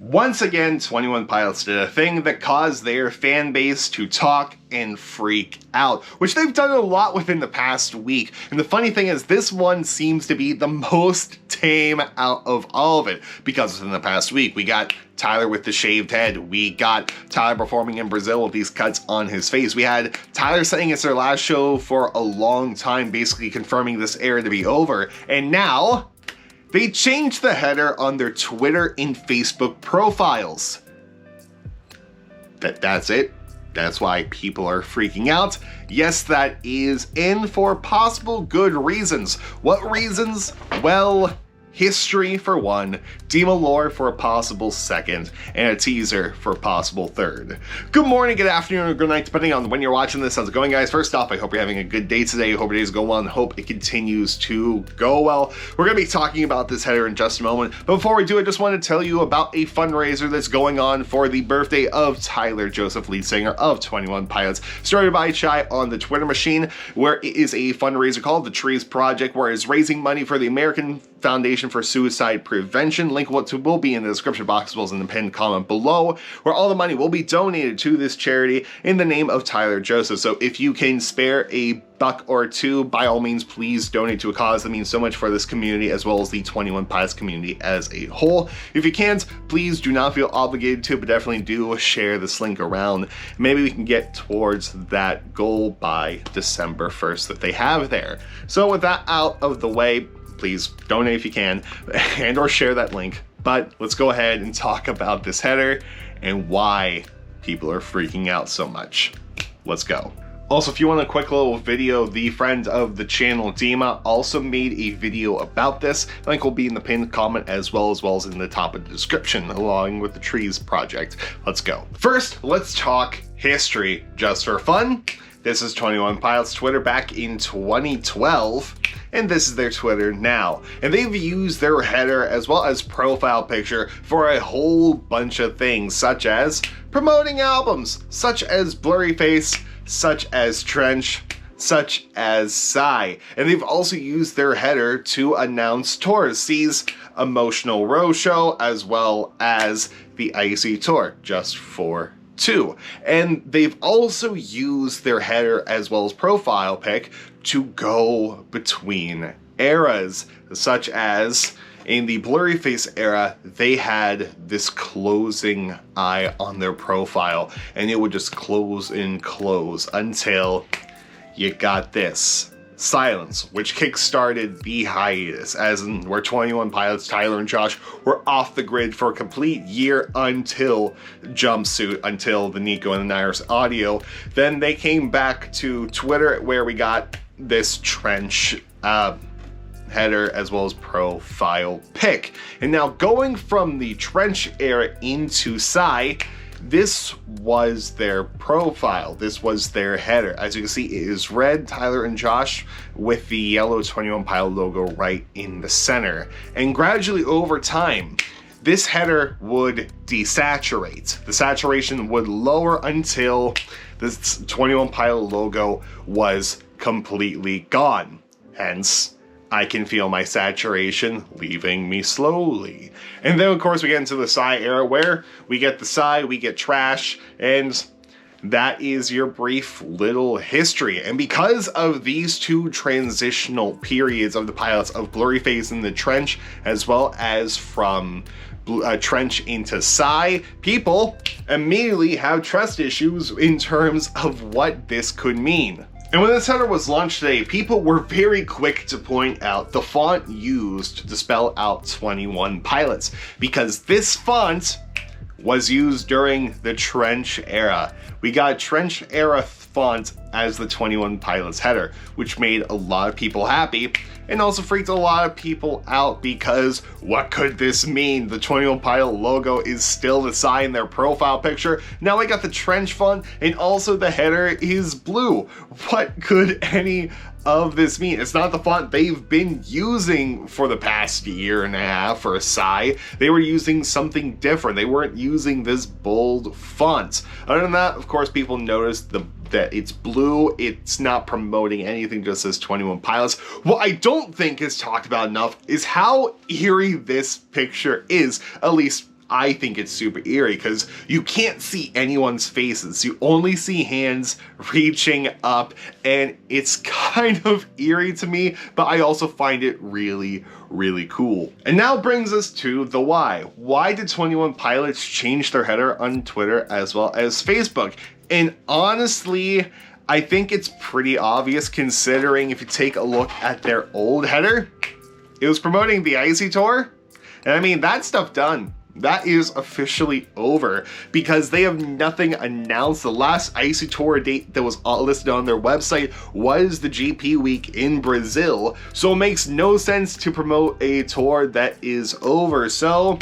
Once again, 21 Pilots did a thing that caused their fan base to talk and freak out, which they've done a lot within the past week. And the funny thing is, this one seems to be the most tame out of all of it, because within the past week, we got Tyler with the shaved head. We got Tyler performing in Brazil with these cuts on his face. We had Tyler saying it's their last show for a long time, basically confirming this era to be over. And now they changed the header on their Twitter and Facebook profiles. That's it. That's why people are freaking out. Yes, that is, and for possible good reasons. What reasons? Well, history for one, Dima lore for a possible second, and a teaser for a possible third. Good morning, good afternoon, or good night, depending on when you're watching this. How's it going, guys? First off, I hope you're having a good day today. I hope your days go well, and hope it continues to go well. We're going to be talking about this header in just a moment, but before we do, I just want to tell you about a fundraiser that's going on for the birthday of Tyler Joseph, lead singer of 21 Pilots, started by Chai on the Twitter machine, where it is a fundraiser called the Trees Project, where it's raising money for the American Foundation for Suicide Prevention. Link will be in the description box as well as in the pinned comment below, where all the money will be donated to this charity in the name of Tyler Joseph. So if you can spare a $1 or $2, by all means, please donate to a cause that means so much for this community as well as the 21 Pilots community as a whole. If you can't, please do not feel obligated to, but definitely do share this link around. Maybe we can get towards that goal by December 1st that they have there. So with that out of the way, please donate if you can, and or share that link. But let's go ahead and talk about this header and why people are freaking out so much. Let's go. Also, if you want a quick little video, the friend of the channel, Dima, also made a video about this. The link will be in the pinned comment as well as in the top of the description, along with the Trees Project. Let's go. First, let's talk history, just for fun. This is 21 Pilots Twitter back in 2012. And this is their Twitter now. And they've used their header as well as profile picture for a whole bunch of things, such as promoting albums, such as Blurryface, such as Trench, such as Psy. And they've also used their header to announce tours, C's Emotional Row Show, as well as the Icy Tour, just for two. And they've also used their header as well as profile pic to go between eras, such as in the Blurryface era, they had this closing eye on their profile, and it would just close and close until you got this. Silence, which kick-started the hiatus, as in where 21 Pilots, Tyler and Josh, were off the grid for a complete year until Jumpsuit, until the Nico and the Nairos audio. Then they came back to Twitter, where we got this Trench header as well as profile pic. And now going from the Trench era into Psy, this was their profile. This was their header. As you can see, it is red, Tyler and Josh, with the yellow 21 Pilot logo right in the center. And gradually over time, this header would desaturate. The saturation would lower until this 21 Pilot logo was completely gone. Hence, I can feel my saturation leaving me slowly. And then of course we get into the Psy era, where we get the Psy, we get Trash, and that is your brief little history. And because of these two transitional periods of the Pilots, of Blurryface in the Trench, as well as from Trench into Psy, people immediately have trust issues in terms of what this could mean. And when this header was launched today, people were very quick to point out the font used to spell out 21 Pilots, because this font was used during the Trench era. We got Trench era font as the 21 Pilots header, which made a lot of people happy and also freaked a lot of people out, because what could this mean? The 21 Pilot logo is still the Psy in their profile picture. Now we got the Trench font, and also the header is blue. What could any of this mean? It's not the font they've been using for the past year and a half for Psy. They were using something different. They weren't using this bold font. Other than that, of course, people noticed that it's blue. It's not promoting anything, just says 21 Pilots. What I don't think is talked about enough is how eerie this picture is, at least I think it's super eerie because you can't see anyone's faces. You only see hands reaching up, and it's kind of eerie to me, but I also find it really, really cool. And now brings us to the why. Why did 21 Pilots change their header on Twitter as well as Facebook? And honestly, I think it's pretty obvious considering if you take a look at their old header, it was promoting the Icy Tour. And I mean, that stuff done. That is officially over because they have nothing announced. The last Icy Tour date that was listed on their website was the GP week in Brazil. So it makes no sense to promote a tour that is over. So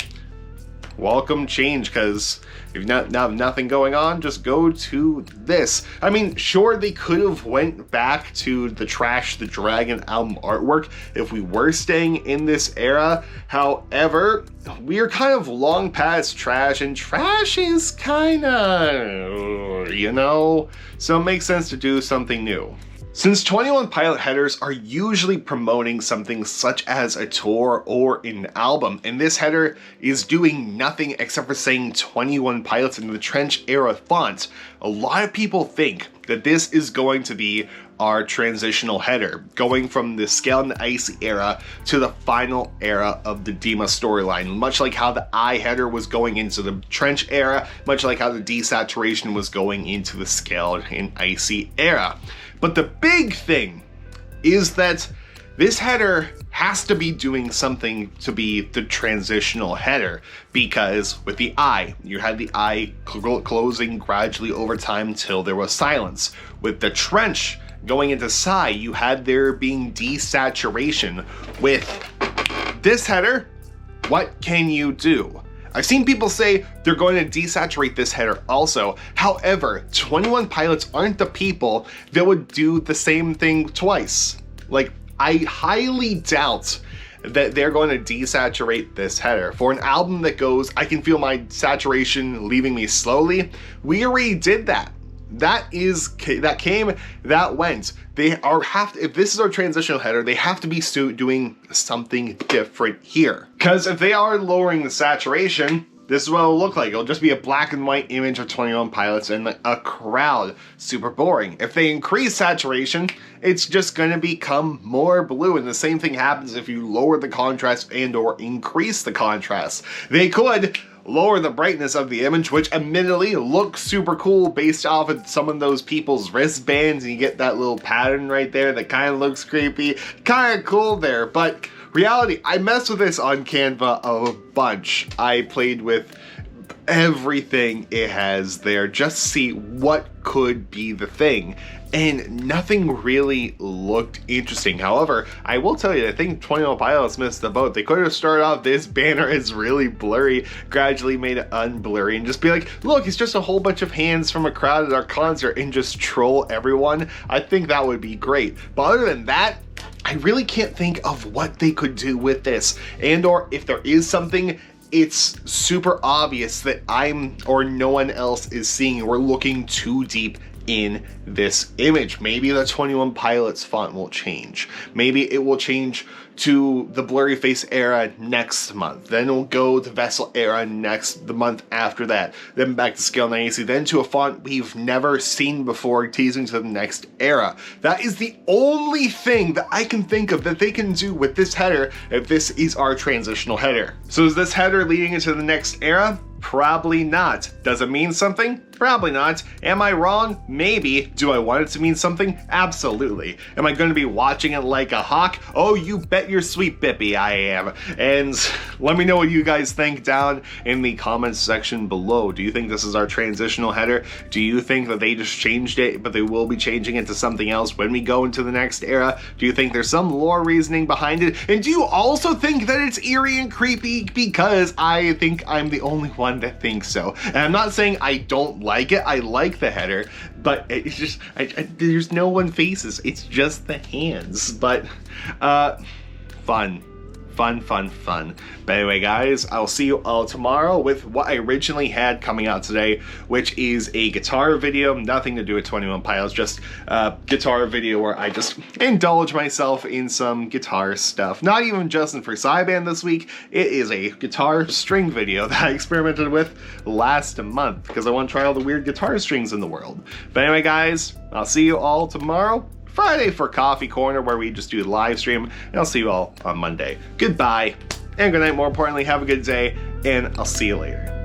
welcome change, because if you have nothing going on, just go to this. I mean, sure, they could have went back to the Trash the Dragon album artwork if we were staying in this era. However, we are kind of long past Trash, and Trash is kind of, you know, so it makes sense to do something new. Since 21 Pilot headers are usually promoting something such as a tour or an album, and this header is doing nothing except for saying 21 Pilots in the Trench era font, a lot of people think that this is going to be our transitional header, going from the Scale and Icy era to the final era of the Dima storyline, much like how the I header was going into the Trench era, much like how the Desaturation was going into the Scale and Icy era. But the big thing is that this header has to be doing something to be the transitional header, because with the I, you had the I closing gradually over time till there was silence. With the Trench going into Psy, you had there being desaturation. With this header, what can you do? I've seen people say they're going to desaturate this header also. However, 21 Pilots aren't the people that would do the same thing twice. Like, I highly doubt that they're going to desaturate this header. For an album that goes, I can feel my saturation leaving me slowly, we already did that. That came, that went. If this is our transitional header, they have to be doing something different here. Because if they are lowering the saturation, this is what it'll look like. It'll just be a black and white image of 21 Pilots and a crowd. Super boring. If they increase saturation, it's just going to become more blue. And the same thing happens if you lower the contrast and or increase the contrast. They could lower the brightness of the image, which admittedly looks super cool based off of some of those people's wristbands, and you get that little pattern right there that kind of looks creepy. Kind of cool there, but reality, I messed with this on Canva a bunch. I played with everything it has there just to see what could be the thing, and nothing really looked interesting. However, I will tell you, I think 21 Pilots missed the boat. They could have started off this banner as really blurry, gradually made it unblurry, and just be like, look, it's just a whole bunch of hands from a crowd at our concert, and just troll everyone. I think that would be great. But other than that, I really can't think of what they could do with this, and or if there is something, it's super obvious that I'm or no one else is seeing. We're looking too deep in this image. Maybe the 21 Pilots font will change. Maybe it will change to the blurry face era next month. Then it'll go to Vessel era the month after that. Then back to Scale 90, then to a font we've never seen before, teasing to the next era. That is the only thing that I can think of that they can do with this header if this is our transitional header. So is this header leading into the next era? Probably not. Does it mean something? Probably not. Am I wrong? Maybe. Do I want it to mean something? Absolutely. Am I going to be watching it like a hawk? Oh, you bet your sweet bippy I am. And let me know what you guys think down in the comments section below. Do you think this is our transitional header? Do you think that they just changed it, but they will be changing it to something else when we go into the next era? Do you think there's some lore reasoning behind it? And do you also think that it's eerie and creepy? Because I think I'm the only one that thinks so. And I'm not saying I don't like it. I like the header, but it's just there's no one faces. It's just the hands. But fun Fun, fun, fun. But anyway, guys, I'll see you all tomorrow with what I originally had coming out today, which is a guitar video. Nothing to do with 21 Pilots, just a guitar video where I just indulge myself in some guitar stuff. Not even just for sideband this week. It is a guitar string video that I experimented with last month because I want to try all the weird guitar strings in the world. But anyway, guys, I'll see you all tomorrow. Friday for Coffee Corner, where we just do a live stream, and I'll see you all on Monday. Goodbye, and good night. More importantly, have a good day, and I'll see you later.